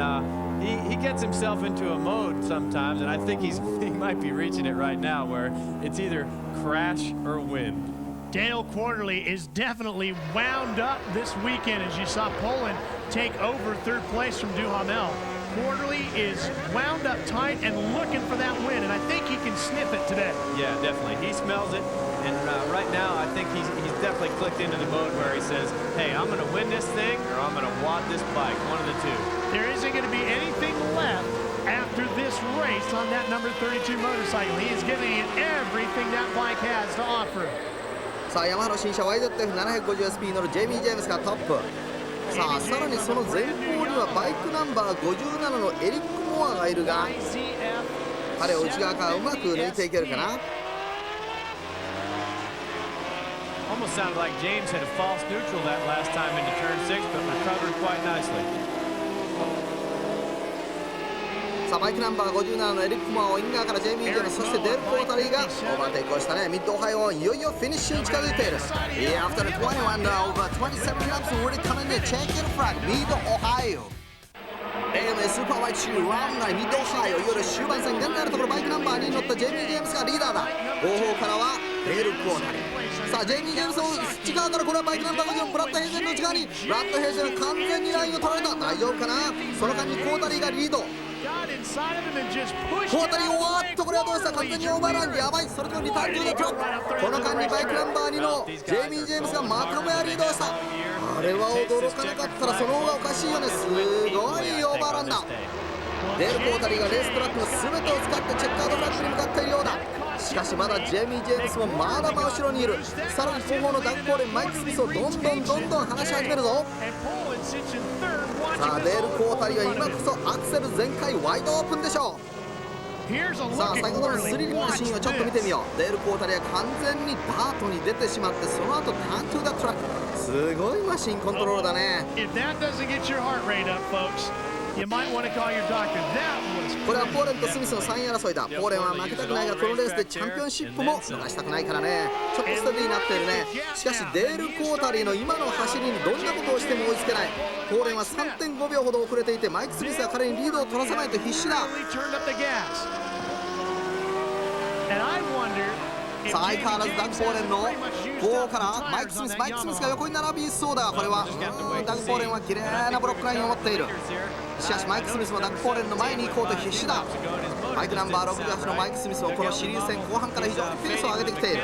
he gets himself into a mode sometimes, and I think he might be reaching it right now, where it's either crash or win. Dale Quarterly is definitely wound up this weekend as you saw Poland take over third place from Duhamel. Quarterly is wound up tight and looking for that win, and I think he can sniff it today. Yeah, definitely. He smells it, and right now I think he's definitely clicked into the mode where he says, hey, I'm going to win this thing or I'm going to wad this bike, one of the two. There isn't going to be anything left after this race on that number 32 motorcycle. He is giving it everything that bike has to offer. さあヤマハの新車 YZF750SP に乗るジェイミー・ジェームスがトップ。さあさらにその前方にはバイクナンバー57のエリック・モアがいるが、彼を内側からうまく抜いていけるかな。 Almost sounded like James had a false neutral that last time into turn 6, but recovered quite nicely. さあバイクナンバー57のエリック・モアをイン側からジェイミー・ジェームス、そしてデール・コータリーがオーバーテイクをしたね。ミッドオハイオいよいよフィニッシュに近づいている。After 21 over 27 laps already coming in check and flag ミッドオハイオ AMA スーパーバイクシリーズラウンド9ミッドオハイオいよいよ終盤戦、現在のところバイクナンバー2に乗ったジェイミー・ジェームスがリーダーだ。後方からはデール・コータリー。さあジェイミー・ジェームスを内側からこれはバイクナンバー50のブラッド・ヘイゼンの内側にブラッド・ヘイゼンが完全にラインを取られた。大丈夫かな。その間にコータリーがリード。コータリー、おーっとこれはどうした。完全にオーバーランでやばい。それともリターン中でトラップ。この間にバイクナンバー2のジェイミー・ジェームスがまたもやリードをした。あれは驚かなかったらその方がおかしいよね。すごいオーバーランだ。デール・コータリーがレーストラックの全てを使ってチェッカードフラッグに向かっているようだ。しかしまだジェイミー・ジェームスもまだ真後ろにいる。さらに後方のダグ・ポーレン、マイク・スミスをどんどん離し始めるぞ。さあデール・コータリーは今こそアクセル全開ワイドオープンでしょう。さあ先ほどのスリリングなシーンをちょっと見てみよう。デール・コータリーは完全にダートに出てしまって、その後ターントゥーダトラック。すごいマシンコントロールだね。これはポーレンとスミスの3位争いだ。ポーレンは負けたくないがこのレースでチャンピオンシップも逃したくないからね。ちょっとステディになっているね。しかしデール・コータリーの今の走りにどんなことをしても追いつけない。ポーレンは 3.5 秒ほど遅れていて、マイク・スミスは彼にリードを取らせないと必死だ。さあ相変わらずダグ・ポーレンの後方からマイク・スミスが横に並びそうだが、これはダグ・ポーレンは綺麗なブロックラインを持っている。しかしマイク・スミスもダグ・ポーレンの前に行こうと必死だ。バイクナンバー68のマイク・スミスもこのシリーズ戦後半から非常にペースを上げてきている。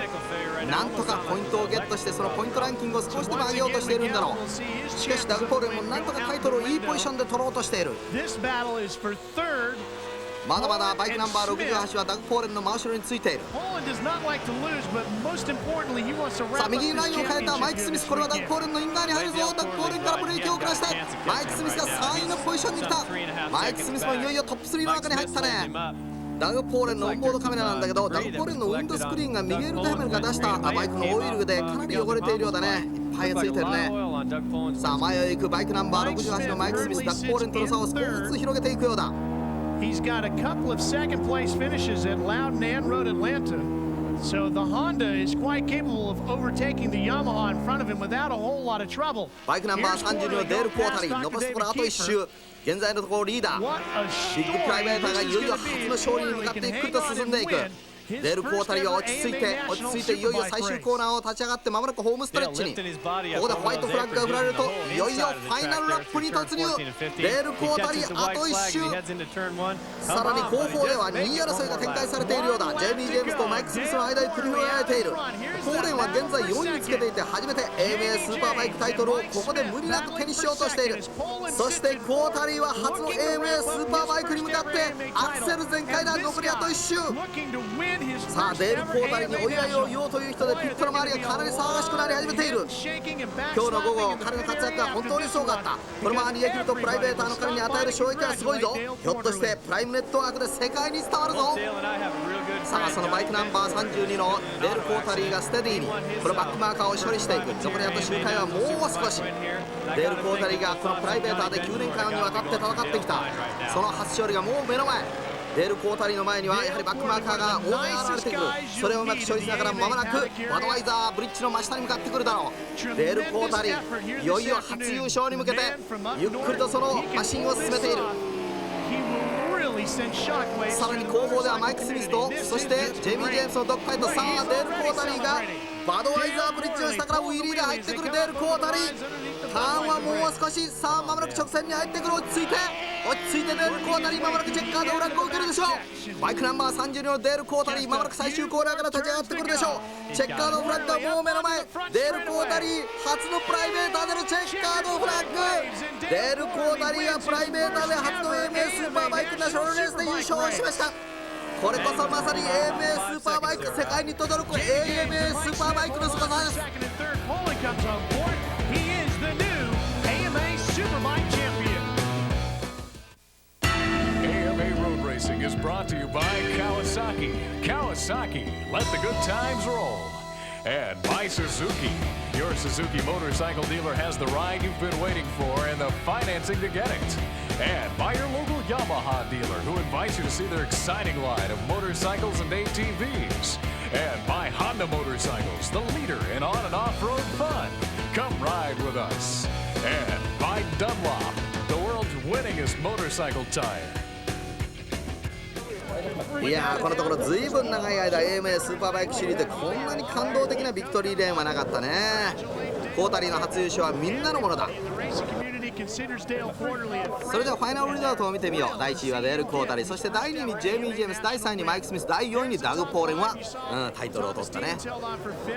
なんとかポイントをゲットしてそのポイントランキングを少しでも上げようとしているんだろう。しかしダグ・ポーレンもなんとかタイトルをいいポジションで取ろうとしている。まだまだバイクナンバー68はダグ・ポーレンの真後ろについている。さあ右にラインを変えたマイク・スミス、これはダグ・ポーレンのイン側に入るぞ。ダグ・ポーレンからブレーキを遅らせてマイク・スミスが3位のポジションに来た。マイク・スミスもいよいよトップ3の中に入ったね。ダグ・ポーレンのオンボードカメラなんだけど、ダグ・ポーレンのウィンドスクリーンがミゲル・ダヘメルが出したバイクのオイルでかなり汚れているようだね。いっぱいついてるね。さあ前を行くバイクナンバー68のマイク・スミス、ダグ・ポーレンとの差を少しずつ広げていくようだ。He's got a couple of second place finishes at Loudon and Road Atlanta. So the Honda is quite capable of overtaking the Yamaha in front of him without a whole lot of trouble. バイクナンバー32のデール・コータリー、残すところあと1周。現在のところリーダー。ビッグプライベーターがいよいよ初の勝利に向かってゆっくりと進んでいく。デール・コータリーは落ち着いていよいよ最終コーナーを立ち上がってまもなくホームストレッチに。ここでホワイトフラッグが振られるといよいよファイナルラップに突入。デール・コータリーあと1周。さらに後方では2位争いが展開されているようだ。ジェイミー・ジェームスとマイク・スミスの間に繰り広げられている。ポーレンは現在4位につけていて初めて AMA スーパーバイクタイトルをここで無理なく手にしようとしている。そしてコータリーは初の AMA スーパーバイクに向かってアクセル全開だ。残りあと1周。さあデール・コータリーにお祝いを言おうという人でピットの周りがかなり騒がしくなり始めている。今日の午後彼の活躍は本当にすごかった。このまま逃げ切るとプライベーターの彼に与える衝撃はすごいぞ。ひょっとしてプライムネットワークで世界に伝わるぞ。さあそのバイクナンバー32のデール・コータリーがステディにこのバックマーカーを処理していく。残りあと周回はもう少し。デール・コータリーがこのプライベーターで9年間にわたって戦ってきた。その初勝利がもう目の前。デール・コータリーの前にはやはりバックマーカーが大勢現れてくる。それをうまく処理しながらまもなくバドワイザーブリッジの真下に向かってくるだろう。デール・コータリーいよいよ初優勝に向けてゆっくりとそのマシンを進めている。さらに後方ではマイク・スミスとそしてジェイミー・ジェームスのドッグファイト。さあデール・コータリーがバドワイザーブリッジの下からウィリーで入ってくるデール・コータリー。ターンはもう少し。さあまもなく直線に入ってくる。落ち着いてデール・コータリーまもなくチェッカードフラッグを受けるでしょう。バイクナンバー32のデール・コータリーまもなく最終コーナーから立ち上がってくるでしょう。チェッカードフラッグはもう目の前。デール・コータリー初のプライベーターでのチェッカードフラッグ。デール・コータリーがプライベーターで初の AMA スーパーバイクナショナルレースで優勝しました。これこそまさに AMA スーパーバイク、世界に轟く AMA スーパーバイクの姿です。AMA Road Racing is brought to you by Kawasaki. Kawasaki, let the good times roll. And by Suzuki. Your Suzuki motorcycle dealer has the ride you've been waiting for and the financing to get it. And by your local Yamaha dealer who invites you to see their exciting line of motorcycles and ATVs. And by Honda Motorcycles, the leader in on and off-road fun. Come ride with us. And by Dunlop, the world's winningest motorcycle tire. いやー、このところずいぶん長い間 AMA スーパーバイクシリーズでこんなに感動的なビクトリーレーンはなかったね。コータリーの初優勝はみんなのものだ。それではファイナルリザルトを見てみよう。第1位はデール・コータリー、そして第2位にジェイミー・ジェームス、第3位にマイク・スミス、第4位にダグ・ポーレンは、タイトルを取ったね。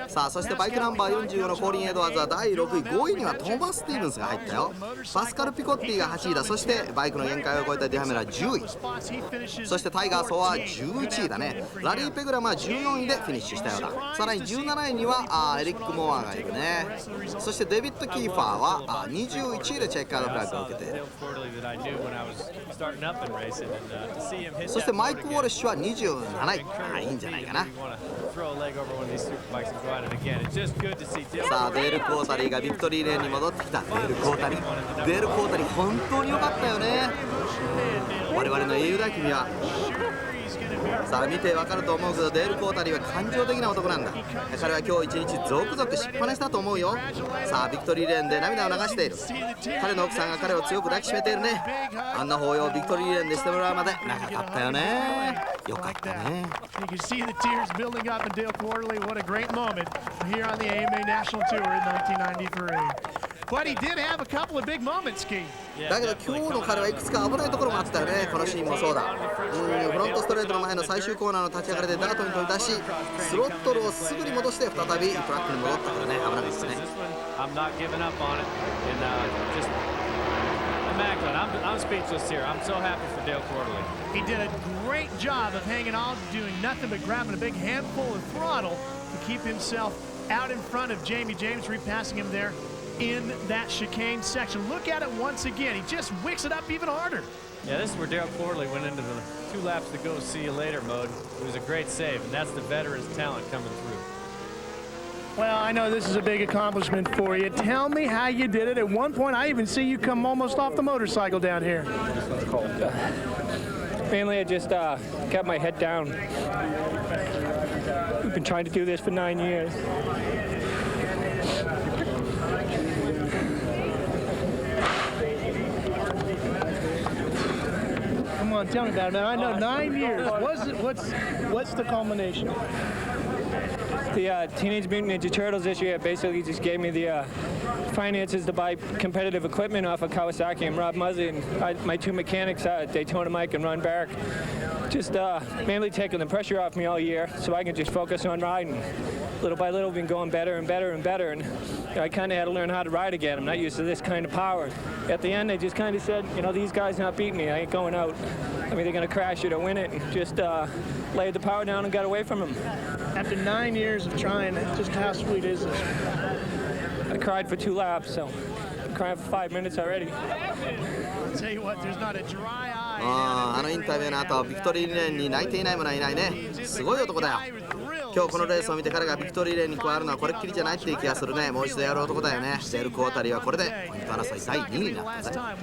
さあそしてバイクナンバー45のコーリン・エドワーズは第6位、5位にはトーマス・スティーブンスが入ったよ。パスカル・ピコッティが8位だ。そしてバイクの限界を超えたディハメラ10位、そしてタイガー・ソワは11位だね。ラリー・ペグラムは14位でフィニッシュしたようだ。さらに17位にはエリック・モアがいるね。そしてデビッド・キーファーは21位でチェッカードフラッグを受けている。そしてマイク・ウォレッシュは27位。いいんじゃないかな。さあデール・コータリーがビクトリーレーンに戻ってきた。デール・コータリー本当に良かったよね。我々の英雄だ君は。さあ見てわかると思うけどデール・コータリーは感情的な男なんだ。彼は今日一日ゾクゾクしっぱなしだと思うよ。さあビクトリーレーンで涙を流している。彼の奥さんが彼を強く抱きしめているね。あんな抱擁ビクトリーレーンでしてもらうまで長かったよね。よかったね。But he did have a couple of big moments, Ski. だけど今日の彼はいくつか危ないところもあったよね。このシーンもそうだ。フロントストレートの前の最終コーナーの立ち上がりでダートに飛び出し、スロットルをすぐに戻して再びトラックに戻ったからね。危なかったね。I'm speechless here. I'm so happy for Dale Quarterly. He did a great job of hanging on, doing nothing but grabbing a big handful of throttle to keep himself out in front of Jamie James, repassing him there in that chicane section. Look at it once again. He just wicks it up even harder. Yeah, this is where Dale Quarterly went into the 2 laps to go, see you later mode. It was a great save, and that's the veteran's talent coming through. Well, I know this is a big accomplishment for you. Tell me how you did it. At one point, I even see you come almost off the motorcycle down here. Mainly, I just kept my head down. We've been trying to do this for 9 years. Come on, tell me about it, man. I know 9 years. What's the culmination? The Teenage Mutant Ninja Turtles this year basically just gave me the finances to buy competitive equipment off of Kawasaki and Muzzy, and my 2 mechanics, Daytona Mike and Ron Barrick, just mainly taking the pressure off me all year so I can just focus on riding. Little by little, been going better and better and better, and I kind of had to learn how to ride again. I'm not used to this kind of power. At the end, they just kind of said, you know, these guys not beating me. I ain't going out. I mean, they're going to crash it or win it, and just laid the power down and got away from them. After 9 years of trying, just how sweet is this? I cried for 2 laps, so I'm crying for 5 minutes already. I'll tell you what, there's not a dry eye. あのインタビューの後ビクトリーレーンに泣いていない者はいないね。すごい男だよ。今今日このレースを見て彼がビクトリーレーンに加わるのはこれっきりじゃないっていう気がするね。もう一度やる男だよね。デール・クォータリーはこれでポイント争い第2位になったぜ。I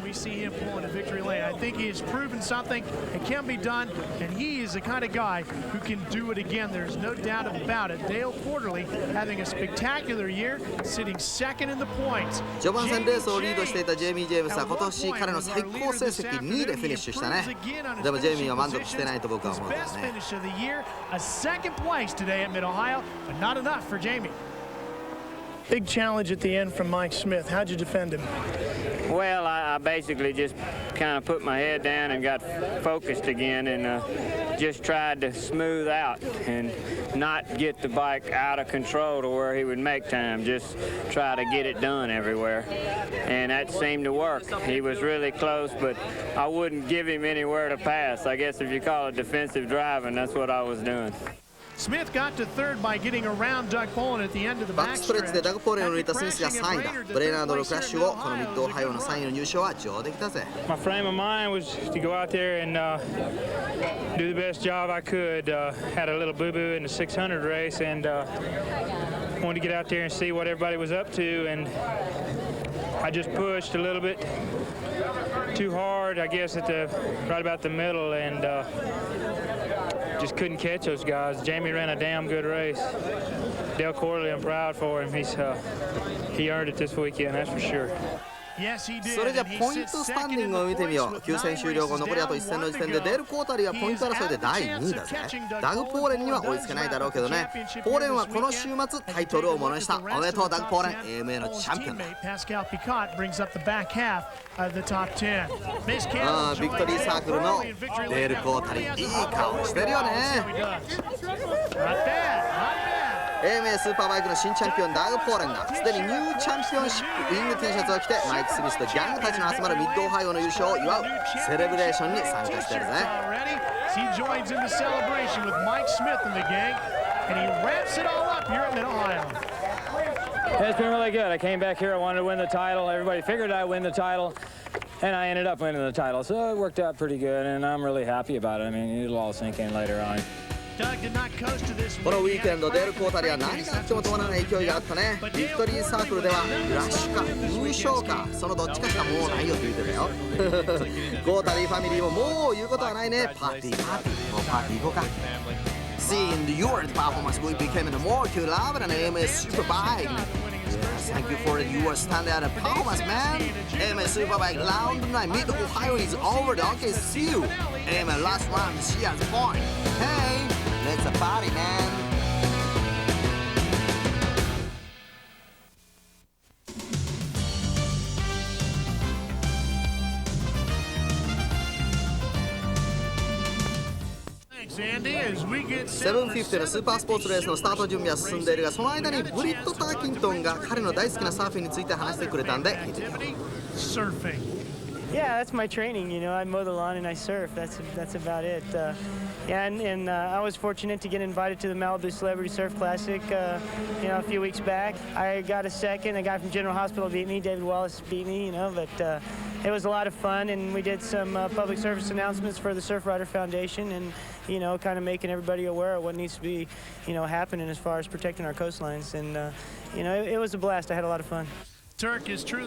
think he has proven something. It can be done, and he is the kind of guy who can do it again. There's no doubt about it. Dale Quarterly having a spectacular year, sitting second in the points. 序盤戦レースをリードしていたジェイミー・ジェームスは今年彼の最高成績2位でフィニッシュしたね。でもジェイミーは満足してないと僕は思うからね。A second place today at Mid-Ohio, but not enough for Jamie. Big challenge at the end from Mike Smith. How'd you defend him? Well, I basically just kind of put my head down and got focused again and just tried to smooth out and not get the bike out of control to where he would make time, just try to get it done everywhere. And that seemed to work. He was really close, but I wouldn't give him anywhere to pass. I guess if you call it defensive driving, that's what I was doing. Smith got to third by getting around Doug Poland at the end of the バックストレッチで backstretch. ダグ・ポーレンを抜いたスミスが3位だ。ブレイナードのクラッシュ後、このミッドオハイオの3位の入賞は上出来だぜ。My frame of mind was to go out there and do the best job I could. Had a little boo-boo in the 600 race and wanted to get out there and see what everybody was up to, and I just pushed a little bit too hard, I guess, at right about the middle, and just couldn't catch those guys. Jamie ran a damn good race. Dale Corley, I'm proud for him. He earned it this weekend, that's for sure. それじゃポイントスタンディングを見てみよう。9戦終了後残りあと1戦の時点でデール・クォータリーはポイント争いで第2位だぜ。ダグ・ポーレンには追いつけないだろうけどね。ポーレンはこの週末タイトルをものにした。おめでとうダグ・ポーレン、AMA のチャンピオンだ。ビクトリーサークルのデール・クォータリー、いい顔してるよね。AMA スーパーバイクの新チャンピオンダグ・ポーレンがすでにニューチャンピオンシップウィング T シャツを着てマイク・スミスとギャングたちの集まるミッドオハイオの優勝を祝うセレブレーションに参加してるぜ。He joins in the celebration with Mike Smith and the gang, and he wraps it all up here at Mid-Ohio. It's been really good. I came back here, I wanted to win the title. Everybody figured I'd win the title, and I ended up winning the title. So it worked out pretty good, and I'm really happy about it. I mean, it'll all sink in later on. このウィークエンドデール・クォータリーは何があっても止まらない勢いがあったね。ビクトリーサークルではラッシュか優勝かそのどっちかしかもうないよって言ってたよ。クォータリーファミリーももう言うことはないね。パーティーパーティー、もうパーティー行こうか。Seeing your performance, we became more to love an AMA Superbike. Yes, thank you for your standout performance, man. AMA Superbike Round 9 Mid-Ohio is over. Okay, see you. AMA last round, she has a point. Hey, let's a party, man. 750のスーパースポーツレースのスタート準備は進んでいるが、その間にブリット・ターキントンが彼の大好きなサーフィンについて話してくれたんで聞いてみよう。Yeah, that's my training. You know, I mow the lawn and I surf. That's about it. Yeah, and I was fortunate to get invited to the Malibu Celebrity Surf Classic. You know, a few weeks back, I got a second. A guy from General Hospital beat me. David Wallace beat me. You know, but it was a lot of fun, and we did some public service announcements for the Surf Rider Foundation, and you know, kind of making everybody aware of what needs to be, you know, happening as far as protecting our coastlines. And you know, it was a blast. I had a lot of fun. い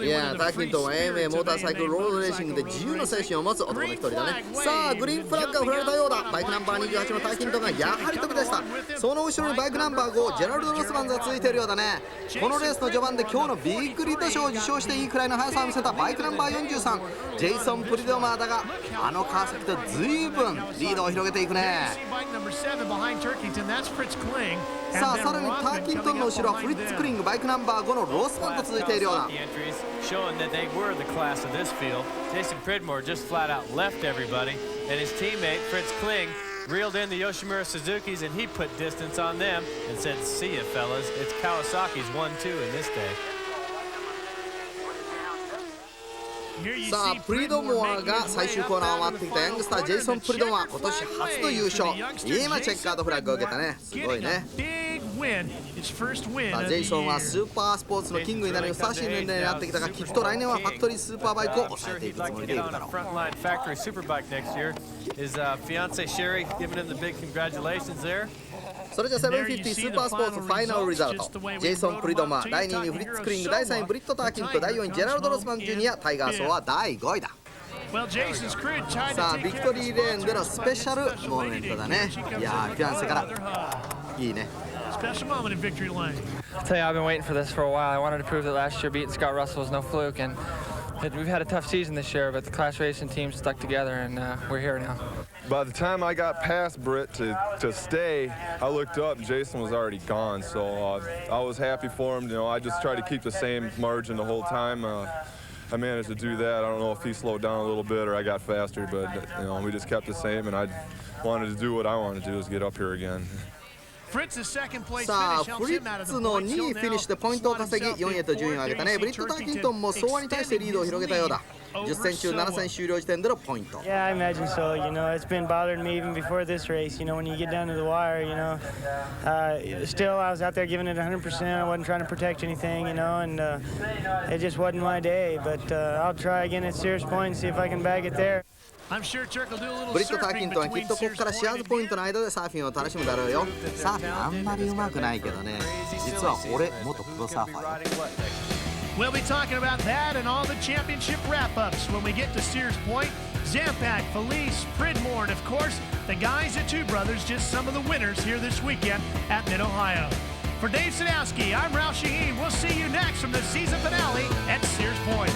やー、ターキントンは AMA モーターサイクルロードレーシングで自由の精神を持つ男の一人だね。さあ、グリーンフラッグが振られたようだ。バイクナンバー28のターキントンがやはり飛び出した。その後ろにバイクナンバー5ジェラルド・ロスマンズがついているようだね。このレースの序盤で今日のビッグリッド賞を受賞していいくらいの速さを見せたバイクナンバー43ジェイソン・プリドマーだが、あの川崎と随分リードを広げていくね。さあ、さらにターキントンの後ろはフリッツ・クリングバイクナンバー5のロスマンと続いているようだ。Showing that they were the class of this field. Jason Pridmore just flat out left everybody, and his teammate Fritz Kling reeled in the Yoshimura Suzukis, and he put distance on them and said, "See ya, fellas. It's Kawasaki's 1-2 in this day." さあ、プリドモアが最終コーナーを回ってきたヤングスタージェイソン・プリドモア、今年初の優勝。今チェッカードフラッグを受けたね。すごいね。さあ、ジェイソンはスーパースポーツのキングになるふさわしい年齢になってきたが、きっと来年はファクトリースーパーバイクを抑えていくつもりでいるだろう。それじゃ750スーパースポーツファイナルリザルト。ジェイソン・プリドマー、第2位にフリッツ・クリング、第3位ブリット・ターキント、第4位ジェラルド・ロスマン・ジュニア、タイガー・ソーは第5位だ。さあビクトリーレーンでのスペシャルモーメントだね。いやーフィアンセからいいね。Special moment in victory lane. I'll tell you, I've been waiting for this for a while. I wanted to prove that last year beating Scott Russell was no fluke, and we've had a tough season this year, but the class racing team stuck together, and we're here now. By the time I got past Britt to stay, I looked up, Jason was already gone, so I was happy for him. You know, I just tried to keep the same margin the whole time. I managed to do that. I don't know if he slowed down a little bit or I got faster, but you know, we just kept the same, and I wanted to do what I wanted to do, is get up here again. さあフリッツの2位フィニッシュでポイントを稼ぎ4位へと順位を上げたね。ブリット・ターキントンもソーアに対してリードを広げたようだ。10戦中7戦終了時点でのポイント。Yeah, I imagine so. You know, it's been bothering me even before this race. You know, when you get down to the wire, you know, still I was out there giving it 100%. I wasn't trying to protect anything, you know, and it just wasn't my day. But I'll try again at Sears Point and see if I can bag it there. ブリット・ターキントンはきっとここからシアーズポイントの間でサーフィンを楽しむだろうよ。サーフィンあんまり上手くないけどね。実は俺元プロサーファーよ。We'll be talking about that and all the championship wrap-ups when we get to Sears Point. Zampak, Felice, Pridmore, and of course, the guys at Two Brothers, just some of the winners here this weekend at Mid-Ohio. For Dave Sadowski, I'm Ralph Shaheen. We'll see you next from the season finale at Sears Point.